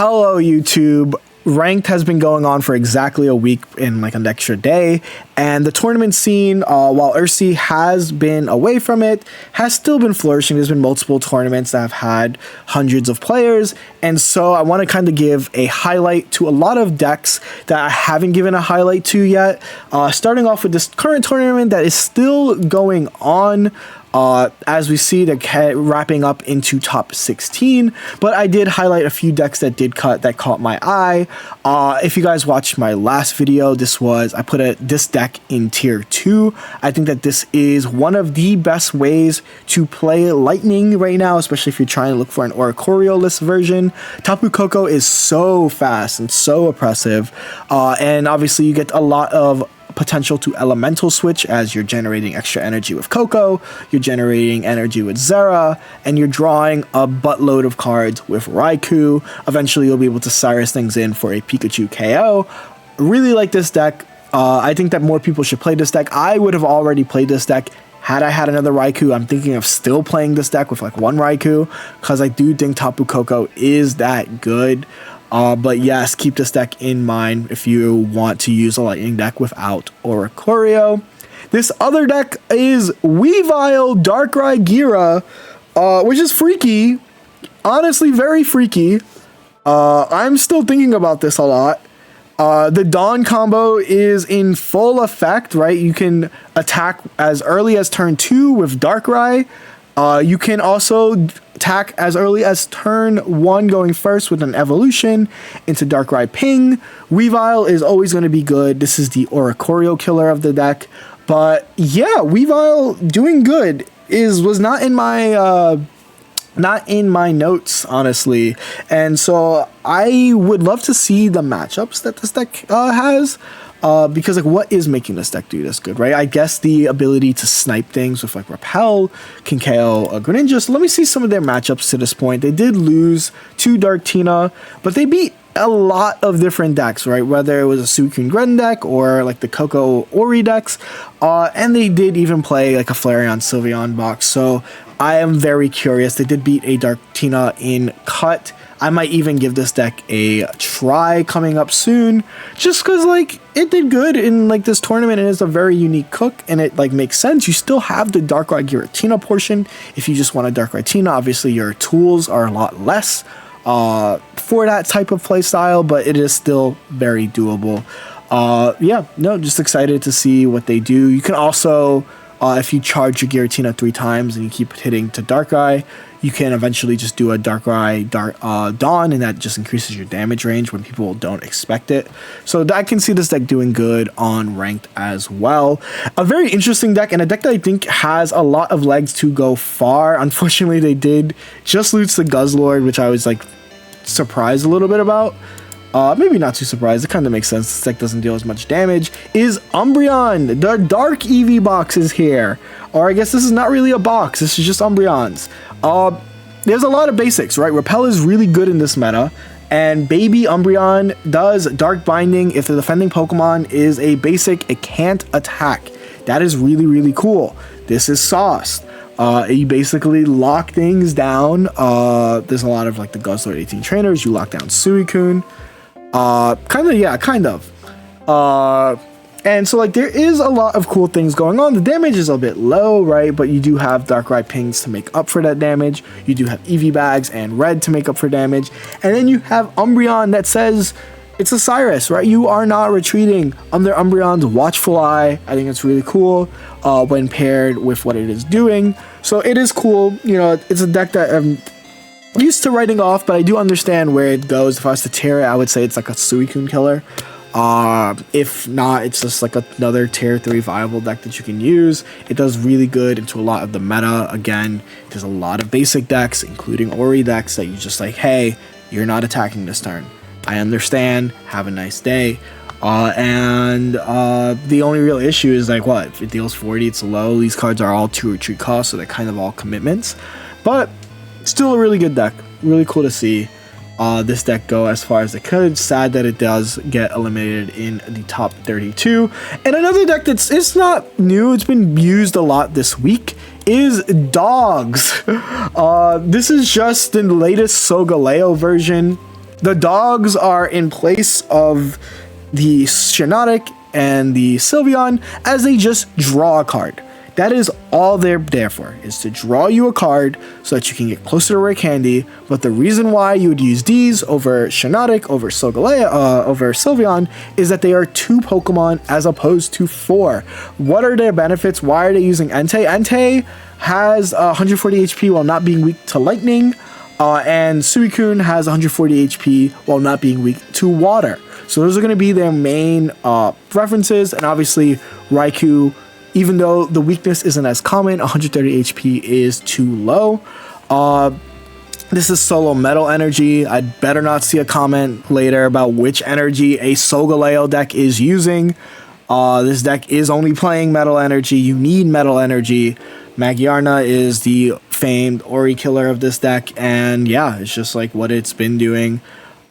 Hello, YouTube. Ranked has been going on for exactly a week in like an extra day, and the tournament scene, while Ursi has been away from it, has still been flourishing. There's been multiple tournaments that have had hundreds of players, and so I want to kind of give a highlight to a lot of decks that I haven't given a highlight to yet. Starting off with this current tournament that is still going on. As we see, they're wrapping up into top 16, but I did highlight a few decks that caught my eye. If you guys watched my last video, I put this deck in tier 2. I think that this is one of the best ways to play Lightning right now, especially if you're trying to look for an Oricorio list version. Tapu Koko is so fast and so oppressive, and obviously you get a lot of potential to elemental switch as you're generating extra energy with Koko, you're generating energy with Zera, and you're drawing a buttload of cards with Raikou. Eventually you'll be able to Cyrus things in for a Pikachu KO. Really like this deck. I think that more people should play this deck. I would have already played this deck had I had another Raikou. I'm thinking of still playing this deck with like one Raikou because I do think Tapu Koko is that good. But yes, keep this deck in mind if you want to use a Lightning deck without Oricorio. This other deck is Weavile Darkrai Gira, which is freaky. Honestly, very freaky. I'm still thinking about this a lot. The Dawn combo is in full effect, right? You can attack as early as turn 2 with Darkrai. You can also attack as early as turn 1 going first with an evolution into Darkrai Ping. Weavile is always going to be good. This is the Oricorio killer of the deck. But yeah, Weavile doing good was not in my notes, honestly. And so I would love to see the matchups that this deck has. Because like what is making this deck do this good, right? I guess the ability to snipe things with like Repel can KO a Greninja. So let me see some of their matchups to this point. They did lose to Dark Tina, but they beat a lot of different decks, right? Whether it was a Suicune Gren deck or like the Koko Ori decks. And they did even play like a Flareon Sylveon box. So I am very curious. They did beat a Dark Tina in cut. I might even give this deck a try coming up soon, just because like it did good in like this tournament and it's a very unique cook and it like makes sense. You still have the Darkrai Giratina portion. If you just want a Darkrai Tina, obviously your tools are a lot less for that type of play style, but it is still very doable. Yeah, no, just excited to see what they do. You can also, if you charge your Giratina 3 times and you keep hitting to Darkrai, you can eventually just do a Darkrai Dawn, and that just increases your damage range when people don't expect it. So I can see this deck doing good on ranked as well. A very interesting deck, and a deck that I think has a lot of legs to go far. Unfortunately, they did just lose the Guzzlord, which I was like surprised a little bit about. Maybe not too surprised. It kind of makes sense. This deck doesn't deal as much damage. Is Umbreon. The Dark Eevee box is here. Or I guess this is not really a box. This is just Umbreon's. There's a lot of basics, right? Repel is really good in this meta. And Baby Umbreon does Dark Binding. If the defending Pokemon is a basic, it can't attack. That is really, really cool. This is sauced. You basically lock things down. There's a lot of like the Guzzlord 18 trainers. You lock down Suicune. Kind of. And so like there is a lot of cool things going on. The damage is a bit low, right? But you do have Darkrai Pings to make up for that damage. You do have Eevee Bags and Red to make up for damage. And then you have Umbreon that says it's a Cyrus, right? You are not retreating under Umbreon's Watchful Eye. I think it's really cool when paired with what it is doing. So it is cool. You know, it's a deck that I'm used to writing off, but I do understand where it goes. If I was to tier it, I would say it's like a Suicune killer. If not, it's just like another tier 3 viable deck that you can use. It does really good into a lot of the meta. Again, there's a lot of basic decks, including Ori decks, that you just like, hey, you're not attacking this turn. I understand. Have a nice day. The only real issue is like what? If it deals 40, it's low. These cards are all 2 retreat costs, so they're kind of all commitments. But still a really good deck. Really cool to see this deck go as far as it could. Sad that it does get eliminated in the top 32. And another deck it's not new, it's been used a lot this week, is Dogs. This is just the latest Solgaleo version. The dogs are in place of the Shiinotic and the Sylveon as they just draw a card. That is all they're there for, is to draw you a card so that you can get closer to rare candy. But the reason why you would use these over Shiinotic, over Solgaleo, over Sylveon, is that they are 2 Pokemon as opposed to 4. What are their benefits? Why are they using Entei? Entei has 140 HP while not being weak to lightning, and Suicune has 140 HP while not being weak to water. So those are going to be their main references, and obviously Raikou, even though the weakness isn't as common, 130 HP is too low. This is solo metal energy. I'd better not see a comment later about which energy a Solgaleo deck is using. This deck is only playing metal energy. You need metal energy. Magyarna is the famed Ori killer of this deck, and yeah, it's just like what it's been doing.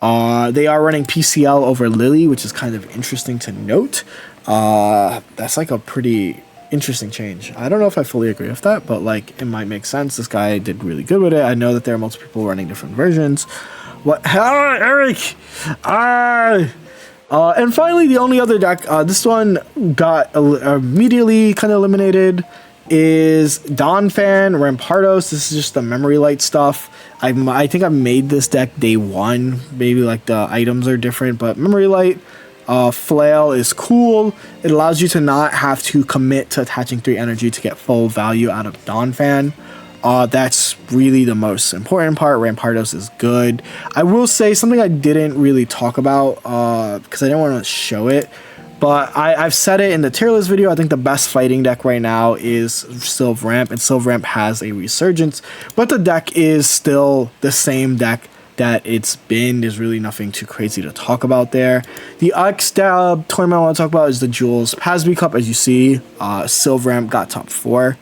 They are running PCL over Lily, which is kind of interesting to note. That's like a pretty interesting change. I don't know if I fully agree with that, but like it might make sense. This guy did really good with it. I know that there are multiple people running different versions. What? Eric! And finally, the only other deck, this one got immediately kind of eliminated, is Donphan Rampardos. This is just the memory light stuff. I think I made this deck day 1. Maybe like the items are different, but memory light. Flail is cool. It allows you to not have to commit to attaching 3 energy to get full value out of Donphan. That's really the most important part. Rampardos is good. I will say something I didn't really talk about because I didn't want to show it, but I've said it in the tier list video. I think the best fighting deck right now is Silvramp, and Silvramp has a resurgence, but the deck is still the same deck that it's been. There's really nothing too crazy to talk about there. The X-Dab tournament I want to talk about is the Jules Pasby Cup. As you see, Silvramp got top 4.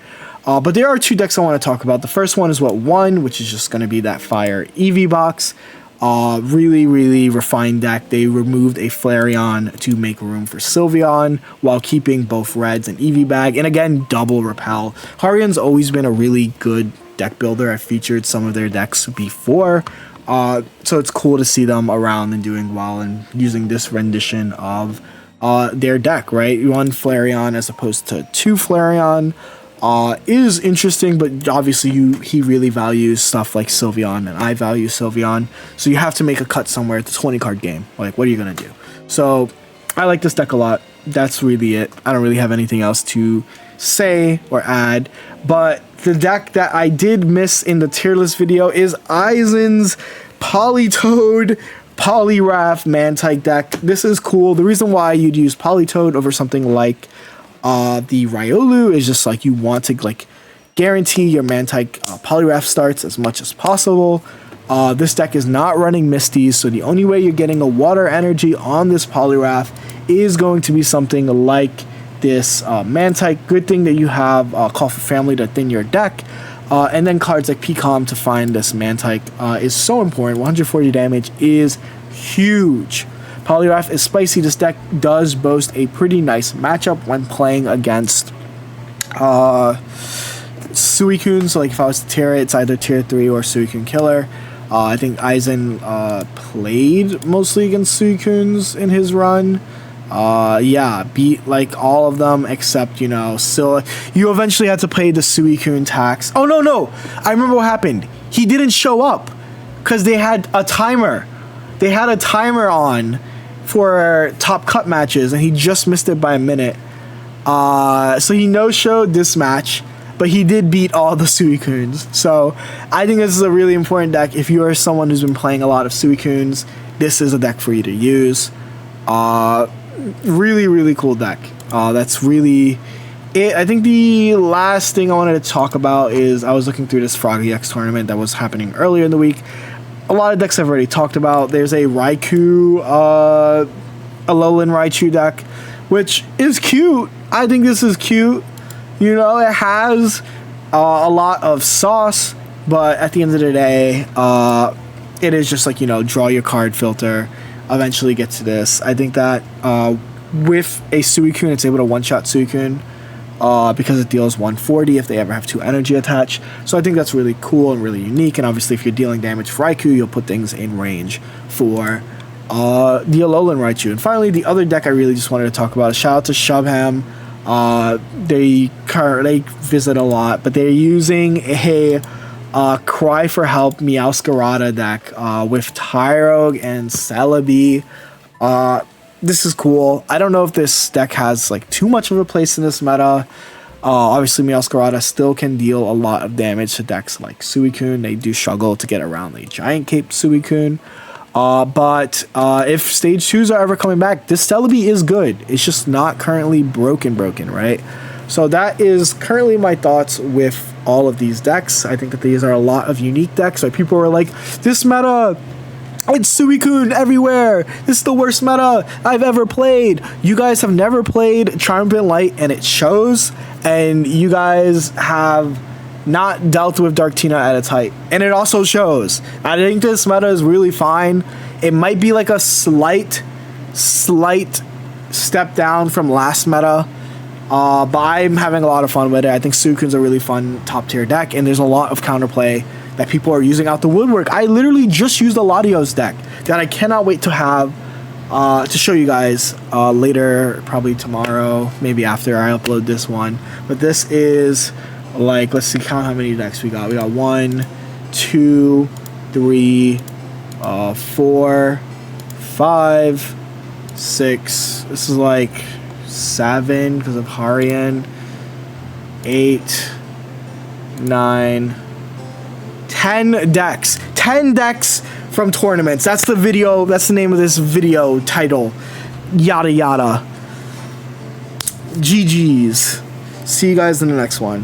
But there are 2 decks I want to talk about. The first one is what won, which is just going to be that Fire Eevee box. Really refined deck. They removed a Flareon to make room for Sylveon while keeping both Reds and Eevee bag. And again, double repel. Harion's always been a really good deck builder. I've featured some of their decks before. So it's cool to see them around and doing well and using this rendition of their deck, right? 1 Flareon as opposed to 2 Flareon is interesting, but obviously he really values stuff like Sylveon, and I value Sylveon, so you have to make a cut somewhere. It's a 20 card game. Like, what are you gonna do? So I like this deck a lot. That's really it. I don't really have anything else to say or add, but the deck that I did miss in the tier list video is Aizen's Politoed Poliwrath Mantike deck. This is cool. The reason why you'd use Politoed over something like the Riolu is just like you want to like guarantee your Mantike Poliwrath starts as much as possible. This deck is not running Misties, so the only way you're getting a water energy on this Poliwrath is going to be something like this Mantike. Good thing that you have Call for Family to thin your deck, and then cards like Pcom to find this Mantike is so important. 140 damage is huge. Poliwrath is spicy. This deck does boast a pretty nice matchup when playing against Suicune. So like if I was to tier it, it's either tier 3 or Suicune Killer. I think Aizen played mostly against Suicunes in his run. Yeah, beat like all of them except, you know, still you eventually had to play the Suicune tax. Oh no, I remember what happened. He didn't show up because they had a timer. They had a timer on for top cut matches, and he just missed it by a minute. So he no-showed this match, but he did beat all the Suicunes. So I think this is a really important deck. If you are someone who's been playing a lot of Suicunes, this is a deck for you to use. Really cool deck. That's really it. I think the last thing I wanted to talk about is I was looking through this Froggy X tournament that was happening earlier in the week. A lot of decks I've already talked about. There's a Raikou, Alolan Raichu deck, which is cute. I think this is cute. You know, it has a lot of sauce, but at the end of the day, it is just like, you know, draw your card filter, eventually get to this. I think that with a Suicune, it's able to one-shot Suicune. because it deals 140 if they ever have 2 energy attached. So I think that's really cool and really unique. And obviously, if you're dealing damage for Raikou, you'll put things in range for the Alolan Raichu. And finally, the other deck I really just wanted to talk about. Shout out to Shubham. They visit a lot, but they're using a Cry for Help Meowscarada deck with Tyrogue and Celebi. This is cool. I don't know if this deck has like too much of a place in this meta. Obviously, Meowscarada still can deal a lot of damage to decks like Suicune. They do struggle to get around the Giant Cape Suicune. But if stage 2s are ever coming back, this Celebi is good. It's just not currently broken, right? So that is currently my thoughts with all of these decks. I think that these are a lot of unique decks. Like, people are like, this meta, it's Suicune everywhere. This is the worst meta I've ever played. You guys have never played Triumphant Light, and it shows. And you guys have not dealt with Darktina at its height, and it also shows. I think this meta is really fine. It might be like a slight step down from last meta, but I'm having a lot of fun with it. I think Suicune's a really fun top tier deck, and there's a lot of counterplay that people are using out the woodwork. I literally just used a Latios deck that I cannot wait to have to show you guys later, probably tomorrow, maybe after I upload this one. But this is like, let's see, count how many decks we got. We got 1, 2, 3, 4, 5, 6. This is like 7 because of Harian. 8, 9, 10 decks. 10 decks from tournaments. That's the video. That's the name of this video title. Yada yada. GG's. See you guys in the next one.